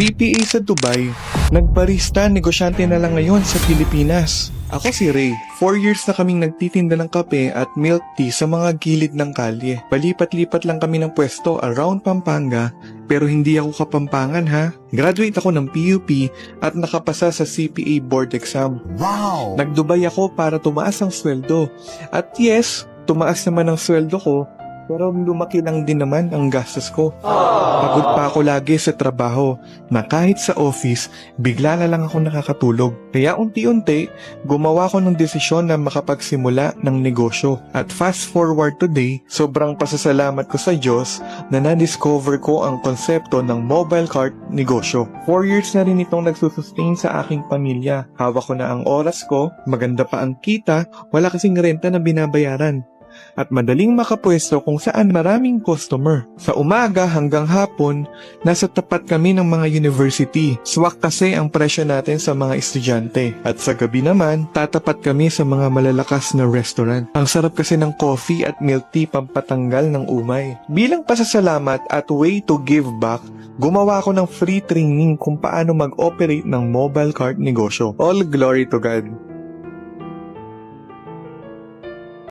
CPA sa Dubai, nagbarista, negosyante na lang ngayon sa Pilipinas. Ako si Ray, 4 years na kaming nagtitinda ng kape at milk tea sa mga gilid ng kalye. Palipat-lipat lang kami ng pwesto around Pampanga, pero hindi ako Kapampangan ha. Graduate ako ng PUP at nakapasa sa CPA board exam. Wow! Nag-Dubai ako para tumaas ang sweldo. At yes, tumaas naman ang sweldo ko, pero lumaki lang din naman ang gastos ko. Pagod pa ako lagi sa trabaho na kahit sa office, bigla na lang ako nakakatulog. Kaya unti-unti, gumawa ko ng desisyon na makapagsimula ng negosyo. At fast forward today, sobrang pasasalamat ko sa Diyos na na-discover ko ang konsepto ng mobile cart negosyo. 4 years na rin itong nagsusustain sa aking pamilya. Hawak ko na ang oras ko, maganda pa ang kita, wala kasing renta na binabayaran. At madaling makapwesto kung saan maraming customer. Sa umaga hanggang hapon, nasa tapat kami ng mga university. Swak kasi ang presyo natin sa mga estudyante. At sa gabi naman, tatapat kami sa mga malalakas na restaurant. Ang sarap kasi ng coffee at milk tea pampatanggal ng umay. Bilang pasasalamat at way to give back, gumawa ako ng free training kung paano mag-operate ng mobile cart negosyo. All glory to God.